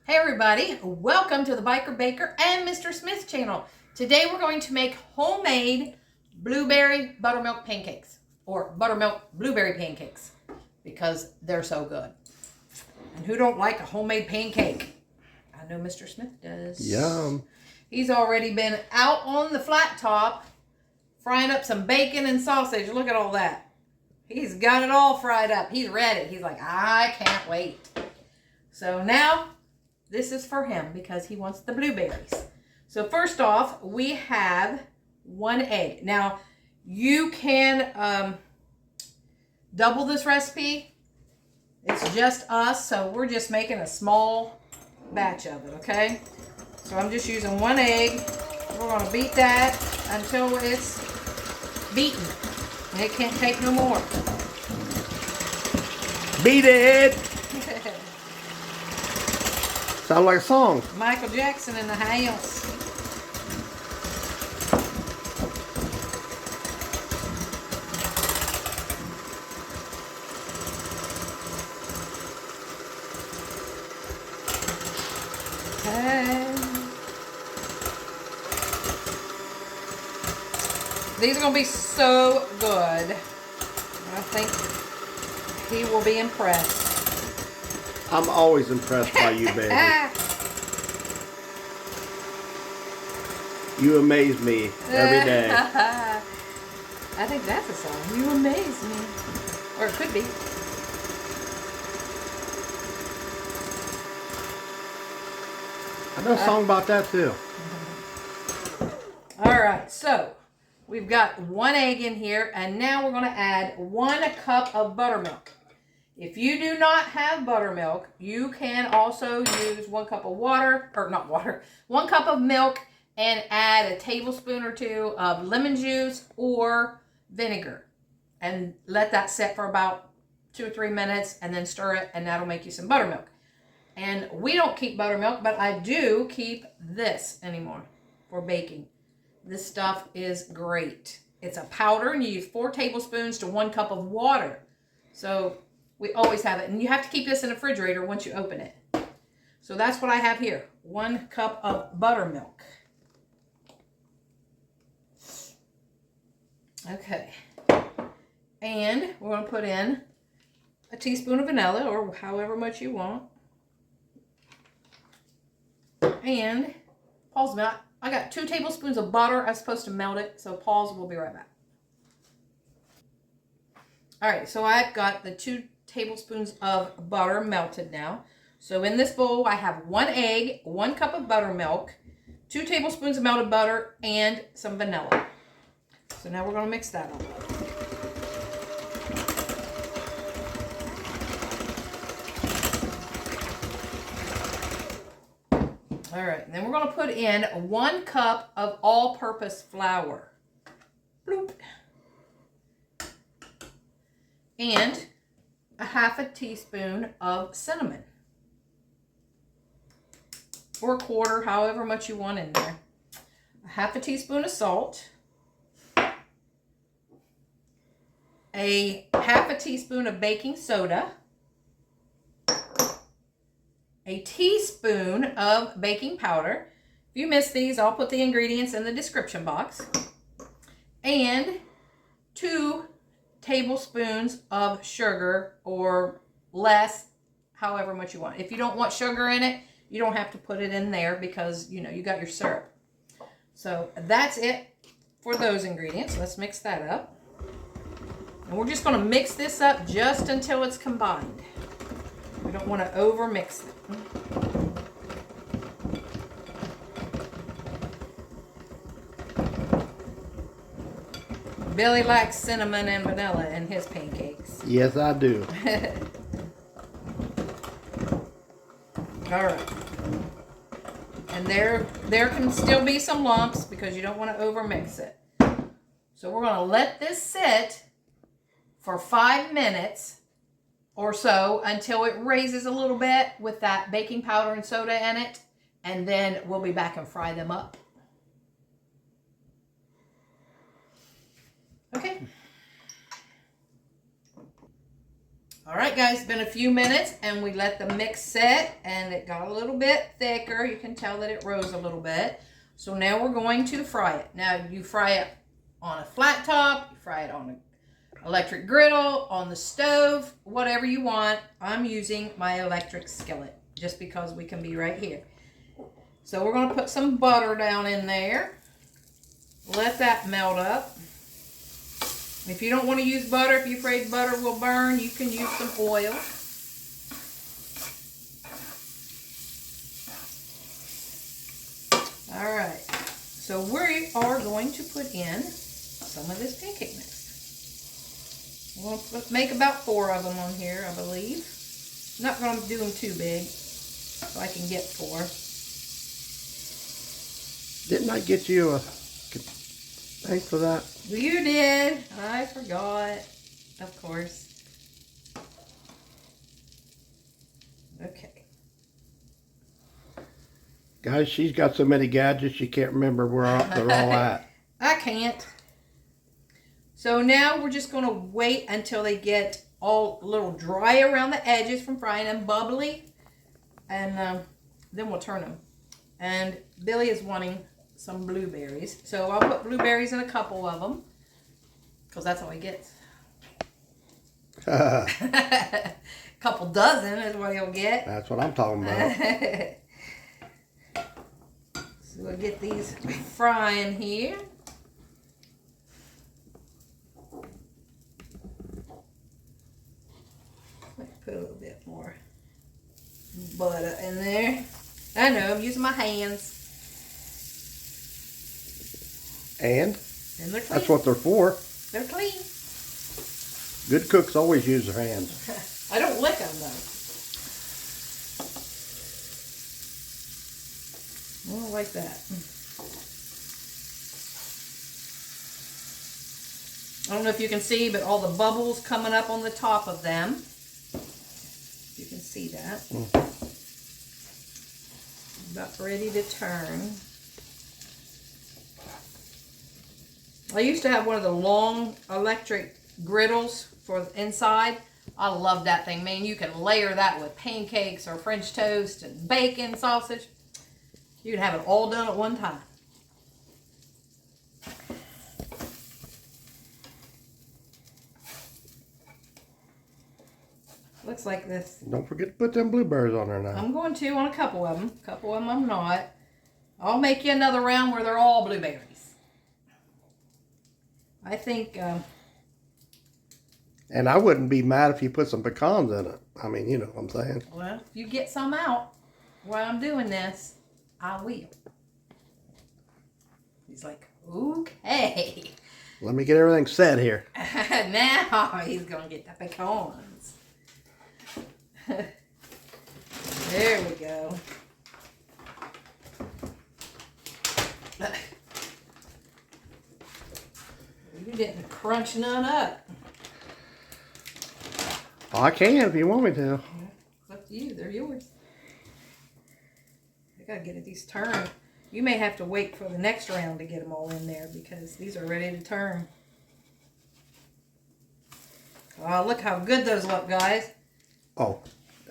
Hey everybody, welcome to the Biker Baker and Mr. Smith channel. Today we're going to make homemade blueberry buttermilk pancakes, or buttermilk blueberry pancakes, because they're so good. And who don't like a homemade pancake? I know Mr. Smith does. Yum. He's already been out on the flat top frying up some bacon and sausage. Look at all that. He's got it all fried up. He's ready. He's like, I can't wait. So now this is for him because he wants the blueberries. So first off, we have 1 egg. Now, you can double this recipe. It's just us, so we're just making a small batch of it, okay? So I'm just using 1 egg. We're going to beat that until it's beaten. It can't take no more. Beat it! Sound like a song. Michael Jackson in the house. Okay. These are going to be so good. I think he will be impressed. I'm always impressed by you, baby. You amaze me every day. I think that's a song. You amaze me. Or it could be. I know a song about that too. Alright, so we've got 1 egg in here, and now we're going to add 1 cup of buttermilk. If you do not have buttermilk, you can also use 1 cup of water, or not water, 1 cup of milk, and add a tablespoon or 2 of lemon juice or vinegar. And let that set for about 2 or 3 minutes, and then stir it, and that'll make you some buttermilk. And we don't keep buttermilk, but I do keep this anymore for baking. This stuff is great. It's a powder, and you use 4 tablespoons to 1 cup of water. So we always have it. And you have to keep this in the refrigerator once you open it. So that's what I have here. 1 cup of buttermilk. Okay. And we're going to put in a teaspoon of vanilla, or however much you want. And pause me. I got 2 tablespoons of butter. I'm supposed to melt it, so pause. We'll be right back. All right, so I've got the 2 tablespoons of butter melted now. So in this bowl, I have 1 egg, 1 cup of buttermilk, 2 tablespoons of melted butter, and some vanilla. So now we're going to mix that up. All right, and then we're going to put in 1 cup of all-purpose flour. Bloop. And a 1/2 teaspoon of cinnamon. Or 1/4, however much you want in there. A 1/2 teaspoon of salt. A 1/2 teaspoon of baking soda. A teaspoon of baking powder. If you miss these, I'll put the ingredients in the description box. And 2 tablespoons of sugar, or less, however much you want. If you don't want sugar in it, you don't have to put it in there because, you know, you got your syrup. So that's it for those ingredients. Let's mix that up. And we're just going to mix this up just until it's combined. We don't want to over mix it. Billy likes cinnamon and vanilla in his pancakes. Yes, I do. All right. And there can still be some lumps because you don't want to over mix it. So we're going to let this sit for 5 minutes or so until it raises a little bit with that baking powder and soda in it, and then we'll be back and fry them up. Okay. All right, guys, it's been a few minutes and we let the mix set and it got a little bit thicker. You can tell that it rose a little bit. So now we're going to fry it. Now you fry it on a flat top, you fry it on an electric griddle, on the stove, whatever you want. I'm using my electric skillet just because we can be right here. So we're going to put some butter down in there. Let that melt up. If you don't want to use butter, if you're afraid butter will burn, you can use some oil. All right, so we are going to put in some of this pancake mix. We're going to make about 4 of them on here, I believe. I'm not going to do them too big, so I can get 4. Didn't I get you a thing for that? You did. I forgot. Of course. Okay. Guys, she's got so many gadgets she can't remember where they're all at. I can't. So now we're just going to wait until they get all a little dry around the edges from frying and bubbly. And then we'll turn them. And Billy is wanting some blueberries. So I'll put blueberries in a couple of them. Because that's all he gets. Couple dozen is what he'll get. That's what I'm talking about. So we'll get these frying here. Put a little bit more butter in there. I know, I'm using my hands. And they're clean. that's what they're for. They're clean. Good cooks always use their hands. I don't lick them though. I don't like that. I don't know if you can see, but all the bubbles coming up on the top of them. You can see that. About ready to turn. I used to have one of the long electric griddles for inside. I love that thing, man. You can layer that with pancakes or French toast and bacon, sausage. You can have it all done at one time. Looks like this. Don't forget to put them blueberries on there now. I'm going to on a couple of them. A couple of them I'm not. I'll make you another round where they're all blueberries. I think... and I wouldn't be mad if you put some pecans in it. I mean, you know what I'm saying. Well, if you get some out while I'm doing this, I will. He's like, okay. Let me get everything set here. Now he's going to get the pecans. There we go. You didn't crunch none up. I can if you want me to. It's up to you. They're yours. I gotta get these turned. You may have to wait for the next round to get them all in there because these are ready to turn. Oh, look how good those look, guys. Oh,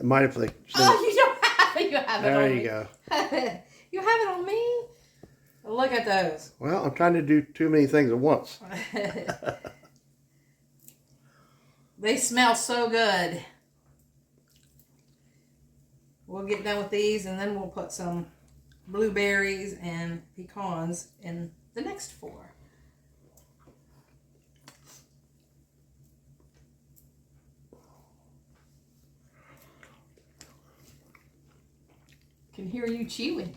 might if they. Oh, you don't have it. You have it on me. There you go. You have it on me? Look at those. Well, I'm trying to do too many things at once. They smell so good. We'll get done with these and then we'll put some blueberries and pecans in the next 4. Can hear you chewing.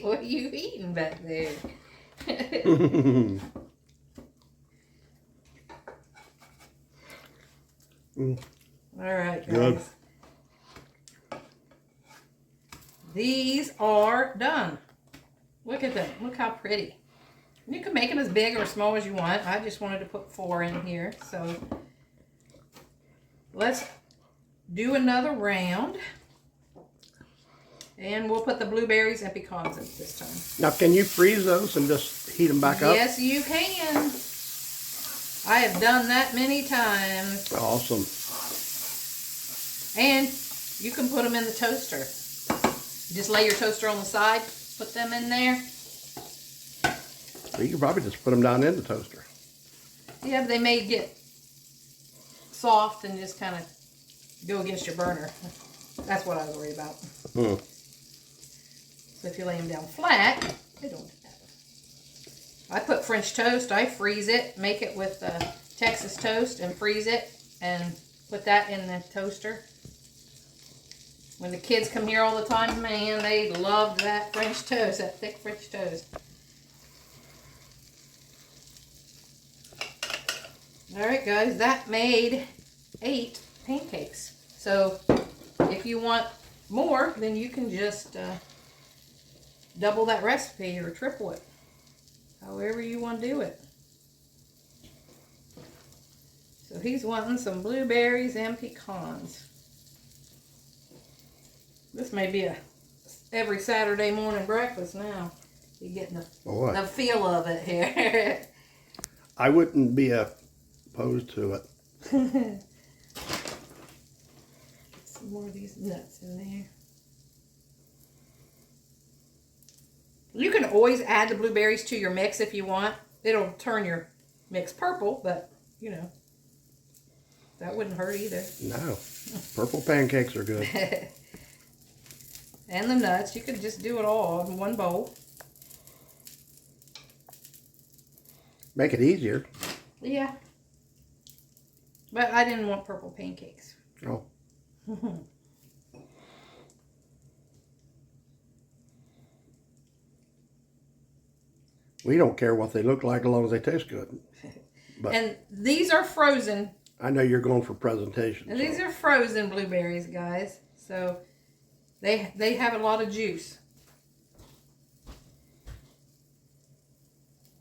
What are you eating back there? All right, guys. Good. These are done. Look at them. Look how pretty. You can make them as big or small as you want. I just wanted to put 4 in here. So let's do another round. And we'll put the blueberries and pecans in this time. Now, can you freeze those and just heat them back up? Yes, you can. I have done that many times. Awesome. And you can put them in the toaster. Just lay your toaster on the side, put them in there. Well, you can probably just put them down in the toaster. Yeah, but they may get soft and just kind of go against your burner. That's what I was worried about. Hmm. So if you lay them down flat, they don't do that. I put French toast. I freeze it, make it with Texas toast and freeze it and put that in the toaster. When the kids come here all the time, man, they love that French toast, that thick French toast. All right, guys, that made 8 pancakes. So if you want more, then you can just double that recipe or triple it. However you want to do it. So he's wanting some blueberries and pecans. This may be a every Saturday morning breakfast now. You're getting the feel of it here. I wouldn't be opposed to it. Some more of these nuts in there. You can always add the blueberries to your mix if you want. It'll turn your mix purple, but you know, that wouldn't hurt either. No, purple pancakes are good. And the nuts, you could just do it all in one bowl. Make it easier. Yeah. But I didn't want purple pancakes. Oh. We don't care what they look like as long as they taste good. But And these are frozen. I know you're going for presentation. And these are frozen blueberries, guys. So they have a lot of juice.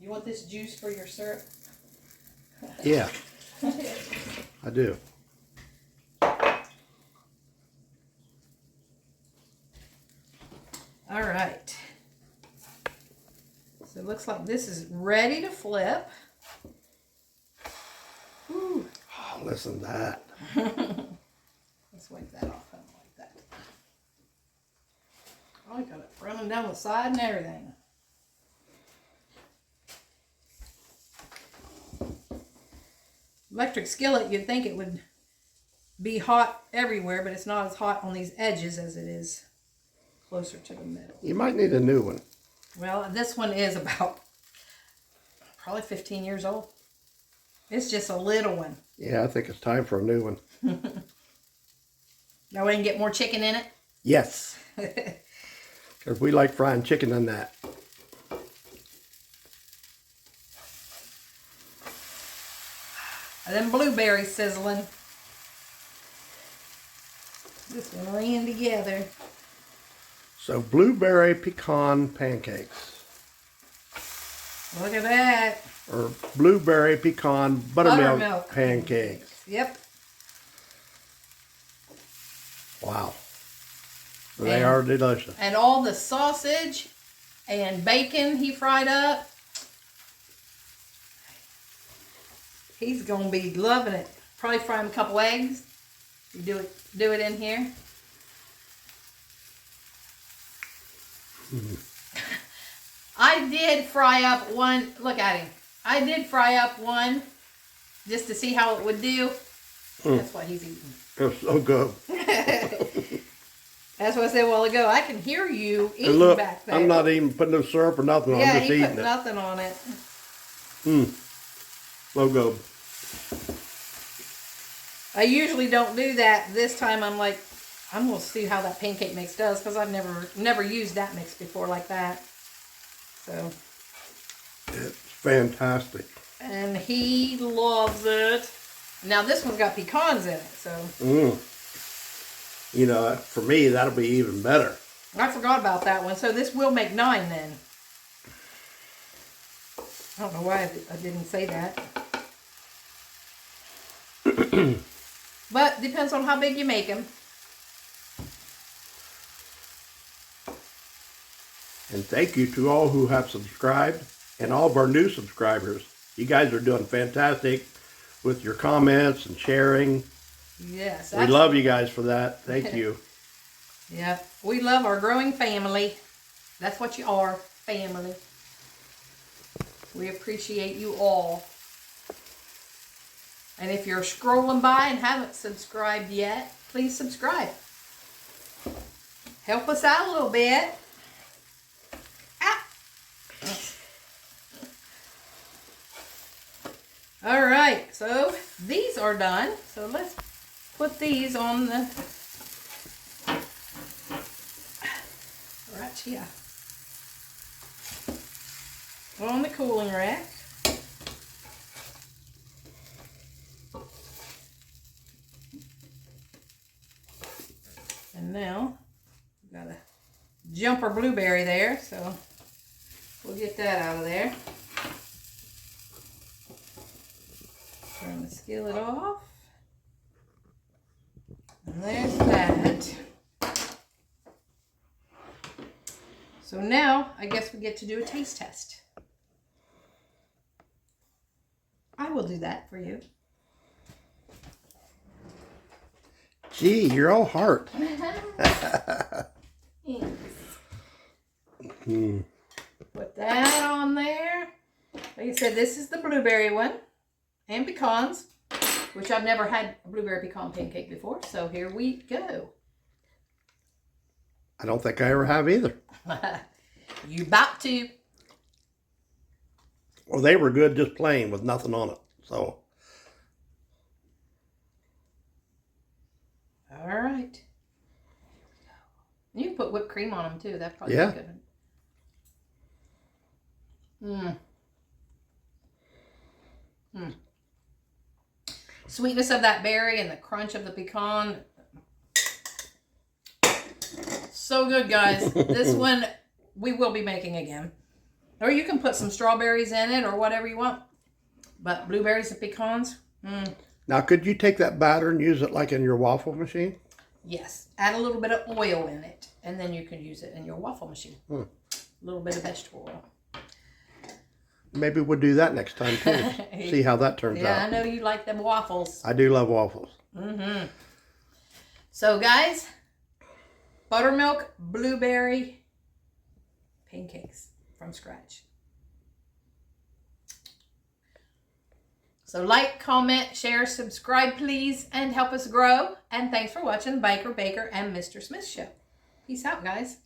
You want this juice for your syrup? Yeah, I do. All right. So it looks like this is ready to flip. Whew. Oh, listen to that. Let's wipe that off. I don't like that. Oh, I got it running down the side and everything. Electric skillet, you'd think it would be hot everywhere, but it's not as hot on these edges as it is closer to the middle. You might need a new one. Well, this one is about probably 15 years old. It's just a little one. Yeah, I think it's time for a new one. Now we can get more chicken in it? Yes. Because we like frying chicken in that. And then blueberries sizzling. Just laying together. So blueberry pecan pancakes. Look at that. Or blueberry pecan buttermilk pancakes. Yep. Wow. They are delicious. And all the sausage and bacon he fried up. He's gonna be loving it. Probably fry him a couple eggs. You do it in here. I did fry up one. Look at him. I did fry up one just to see how it would do. That's what he's eating. It's so good. That's what I said a while ago. I can hear you eating And look, back there. I'm not even putting no syrup or nothing on. Yeah, I'm just he eating put it. nothing on it. So good. I usually don't do that. This time I'm like, I'm gonna see how that pancake mix does because I've never used that mix before like that. So. It's fantastic. And he loves it. Now this one's got pecans in it, so. You know, for me, that'll be even better. I forgot about that one. So this will make 9 then. I don't know why I didn't say that. But depends on how big you make them. And thank you to all who have subscribed and all of our new subscribers. You guys are doing fantastic. with your comments and sharing. Yes. We love you guys for that. Thank you. Yeah, we love our growing family. That's what you are, family. We appreciate you all. And if you're scrolling by and haven't subscribed yet, please subscribe. Help us out a little bit. Ah. All right, so these are done. So let's put these on the right here on the cooling rack. And now we've got a jumper blueberry there, so we'll get that out of there. Turn the skillet off. And there's that. So now I guess we get to do a taste test. I will do that for you. Gee, you're all heart. Put that on there. Like I said, this is the blueberry one. And pecans, which I've never had a blueberry pecan pancake before. So here we go. I don't think I ever have either. You about to. Well, they were good just plain with nothing on it. So. All right. You can put whipped cream on them too. That's probably good. Sweetness of that berry and the crunch of the pecan. So good, guys. This one we will be making again. Or you can put some strawberries in it or whatever you want. But blueberries and pecans. Now, could you take that batter and use it like in your waffle machine? Yes. Add a little bit of oil in it. And then you can use it in your waffle machine. A little bit of vegetable oil. Maybe we'll do that next time too. See how that turns out. Yeah, I know you like them waffles. I do love waffles. So guys, buttermilk blueberry pancakes from scratch. So like, comment, share, subscribe please, and help us grow. And thanks for watching Baker and Mr. Smith Show. Peace out, guys.